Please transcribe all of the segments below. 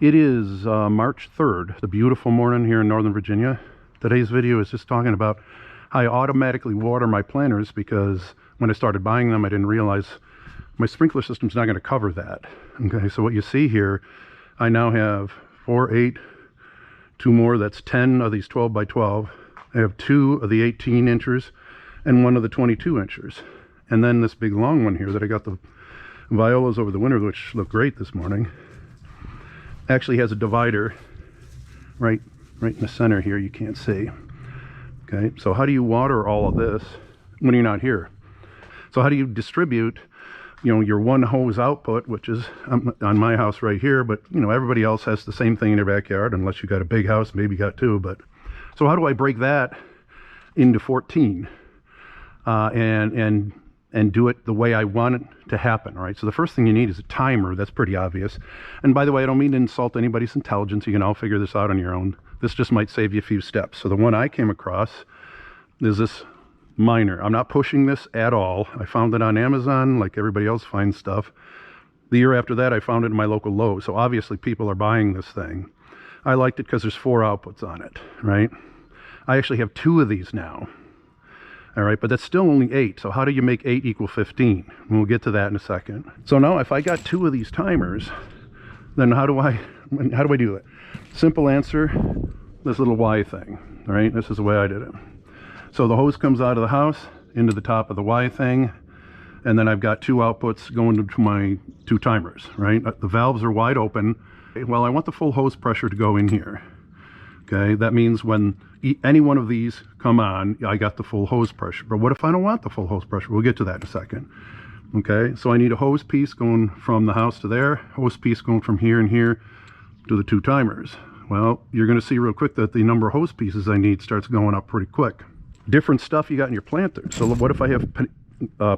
It is March 3rd, the beautiful morning here in Northern Virginia. Today's video is just talking about how I automatically water my planters, because when I started buying them I didn't realize my sprinkler system's not going to cover that. Okay, so what you see here, I now have 4, 8, 2 more, that's 10 of these 12 by 12. I have 2 of the 18 inchers and 1 of the 22 inchers. And then this big long one here that I got the violas over the winter, which look great this morning, actually has a divider right in the center here. You can't see. Okay, so how do you water all of this when you're not here? So how do you distribute, your one hose output, which is on my house right here, but everybody else has the same thing in their backyard, unless you got a big house, maybe you got 2. But so how do I break that into 14 and do it the way I want it to happen? Right, so the first thing you need is a timer. That's pretty obvious. And by the way, I don't mean to insult anybody's intelligence. You can all figure this out on your own. This just might save you a few steps. So the one I came across is this Meinor. I'm not pushing this at all. I found it on Amazon like everybody else finds stuff. The year after that I found it in my local Lowe's. So obviously people are buying this thing. I liked it because there's 4 outputs on it, right? I actually have 2 of these now. All right, but that's still only 8. So how do you make 8 equal 15? And we'll get to that in a second. So now if I got 2 of these timers, then how do I do it? Simple answer, this little Y thing. All right, this is the way I did it. So the hose comes out of the house into the top of the Y thing, and then I've got 2 outputs going to my 2 timers, right? The valves are wide open. Well, I want the full hose pressure to go in here. Okay, that means when any one of these come on, I got the full hose pressure. But what if I don't want the full hose pressure? We'll get to that in a second. Okay, so I need a hose piece going from the house to there, hose piece going from here and here to the 2 timers. Well, you're going to see real quick that the number of hose pieces I need starts going up pretty quick. Different stuff you got in your planter. So what if I have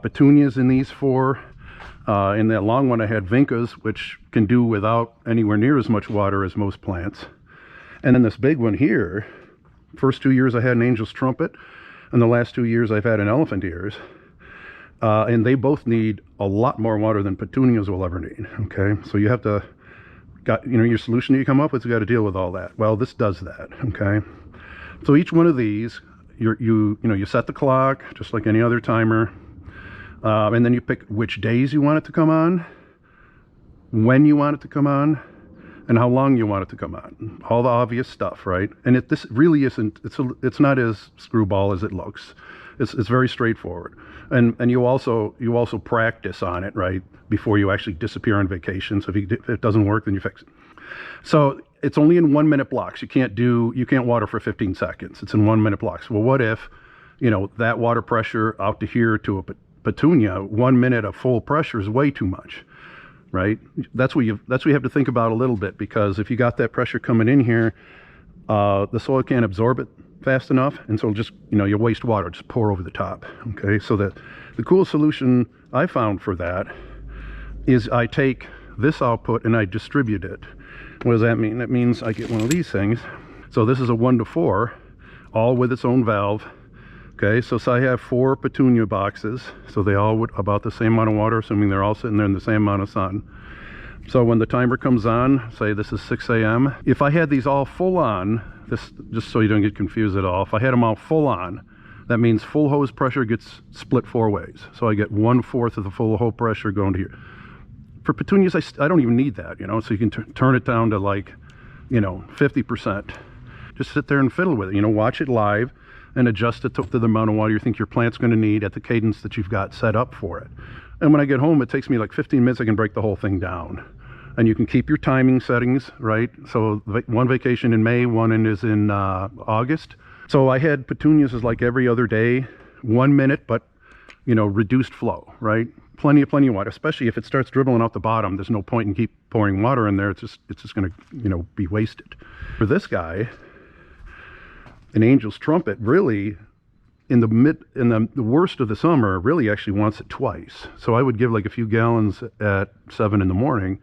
petunias in these 4? In that long one I had vincas, which can do without anywhere near as much water as most plants. And then this big one here, first 2 years I had an angel's trumpet, and the last 2 years I've had an elephant ears. And they both need a lot more water than petunias will ever need. Okay, so you have to, your solution that you come up with, you got to deal with all that. Well, this does that. Okay, so each one of these, you set the clock just like any other timer, and then you pick which days you want it to come on, when you want it to come on, and how long you want it to come on. All the obvious stuff, right? And this really isn't, it's not as screwball as it looks. It's very straightforward. And you also practice on it, right, before you actually disappear on vacation. So if it doesn't work, then you fix it. So it's only in 1-minute blocks. You can't water for 15 seconds. It's in 1-minute blocks. Well, what if, that water pressure out to here to a petunia, 1 minute of full pressure is way too much. Right? That's what you have to think about a little bit, because if you got that pressure coming in here, the soil can't absorb it fast enough, and so just you waste water, just pour over the top. Okay, so the cool solution I found for that is I take this output and I distribute it. What does that mean? That means I get one of these things. So this is a 1 to 4, all with its own valve. Okay, so I have 4 petunia boxes, so they all would about the same amount of water, assuming they're all sitting there in the same amount of sun. So when the timer comes on, say this is 6 a.m. If I had these all full on, this just so you don't get confused at all, if I had them all full on, that means full hose pressure gets split 4 ways. So I get 1/4 of the full hose pressure going to here. For petunias, I don't even need that, so you can turn it down to like, 50%. Just sit there and fiddle with it, watch it live, and adjust it to the amount of water you think your plant's going to need at the cadence that you've got set up for it. And when I get home, it takes me like 15 minutes. I can break the whole thing down. And you can keep your timing settings, right? So one vacation in May, one is in August. So I had petunias as like every other day, 1 minute, but reduced flow, right? Plenty of water, especially if it starts dribbling out the bottom. There's no point in keep pouring water in there. It's just going to be wasted. For this guy, an angel's trumpet really in the worst of the summer really actually wants it twice. So I would give like a few gallons at 7 in the morning,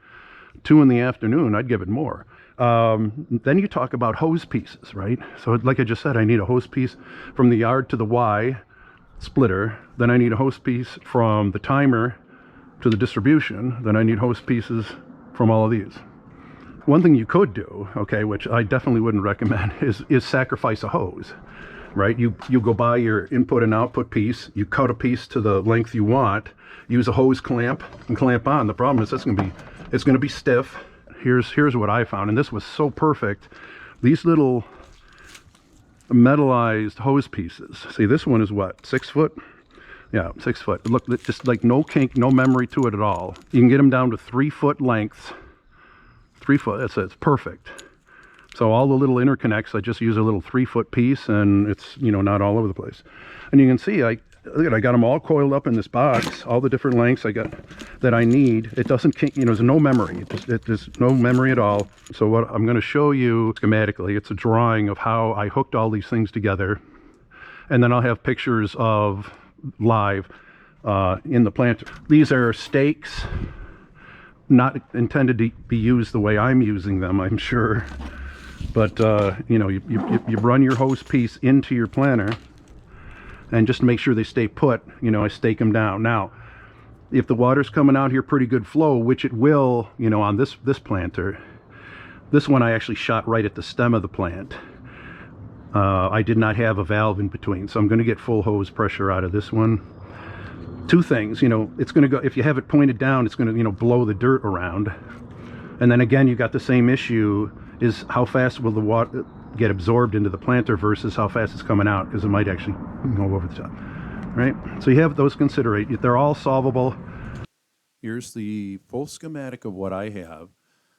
2 in the afternoon, I'd give it more. Then you talk about hose pieces, right? So like I just said, I need a hose piece from the yard to the Y splitter. Then I need a hose piece from the timer to the distribution. Then I need hose pieces from all of these. One thing you could do, okay, which I definitely wouldn't recommend, is sacrifice a hose, right? You go buy your input and output piece, you cut a piece to the length you want, use a hose clamp and clamp on. The problem is it's gonna be stiff. Here's what I found, and this was so perfect. These little metallized hose pieces. See, this one is what, 6 foot? Yeah, 6 foot. Look, just like no kink, no memory to it at all. You can get them down to 3 foot lengths. 3 foot, it's perfect. So all the little interconnects, I just use a little 3 foot piece, and it's, you know, not all over the place. And you can see, I got them all coiled up in this box, all the different lengths I got that I need. It doesn't kink, you know, there's no memory. There's no memory at all. So what I'm going to show you schematically, it's a drawing of how I hooked all these things together, and then I'll have pictures of live in the planter. These are stakes, not intended to be used the way I'm using them, I'm sure. But you know, you run your hose piece into your planter, and just make sure they stay put. You know, I stake them down. Now, if the water's coming out here pretty good flow, which it will, you know, on this planter, this one I actually shot right at the stem of the plant. I did not have a valve in between, so I'm going to get full hose pressure out of this one. Two things, you know, it's going to go, if you have it pointed down, it's going to, you know, blow the dirt around. And then again, you got the same issue, is how fast will the water get absorbed into the planter versus how fast it's coming out, because it might actually go over the top, right? So you have those considerations. They're all solvable. Here's the full schematic of what I have.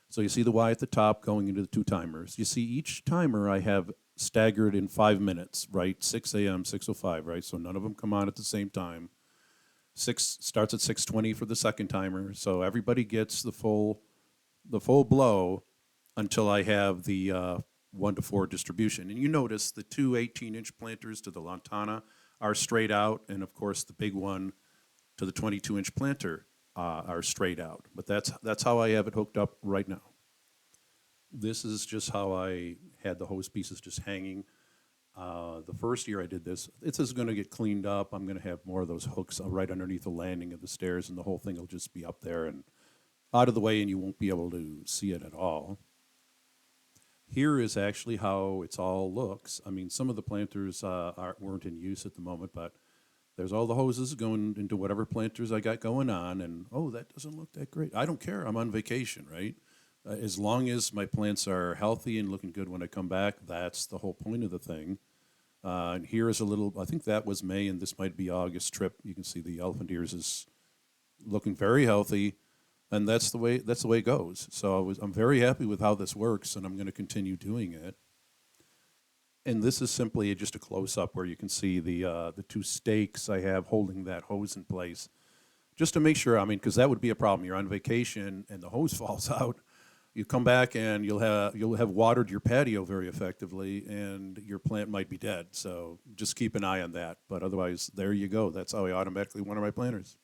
So you see the Y at the top going into the 2 timers. You see each timer I have staggered in 5 minutes, right? 6 a.m., 6:05, right? So none of them come on at the same time. 6 starts at 6:20 for the second timer. So everybody gets the full blow until I have the 1 to 4 distribution. And you notice the 2 18-inch planters to the Lantana are straight out, and of course the big one to the 22-inch planter are straight out. But that's how I have it hooked up right now. This is just how I had the hose pieces just hanging. The first year I did this, it's just going to get cleaned up. I'm going to have more of those hooks right underneath the landing of the stairs, and the whole thing will just be up there and out of the way, and you won't be able to see it at all. Here is actually how it's all looks. I mean, some of the planters weren't in use at the moment, but there's all the hoses going into whatever planters I got going on, and oh, that doesn't look that great. I don't care. I'm on vacation, right? As long as my plants are healthy and looking good when I come back, that's the whole point of the thing. And here is a little, I think that was May, and this might be August trip. You can see the elephant ears is looking very healthy, and that's the way it goes. So I'm very happy with how this works, and I'm going to continue doing it. And this is simply just a close-up where you can see the 2 stakes I have holding that hose in place, just to make sure. I mean, because that would be a problem. You're on vacation and the hose falls out. You come back and you'll have watered your patio very effectively, and your plant might be dead. So just keep an eye on that. But otherwise, there you go. That's how I automatically water my planters.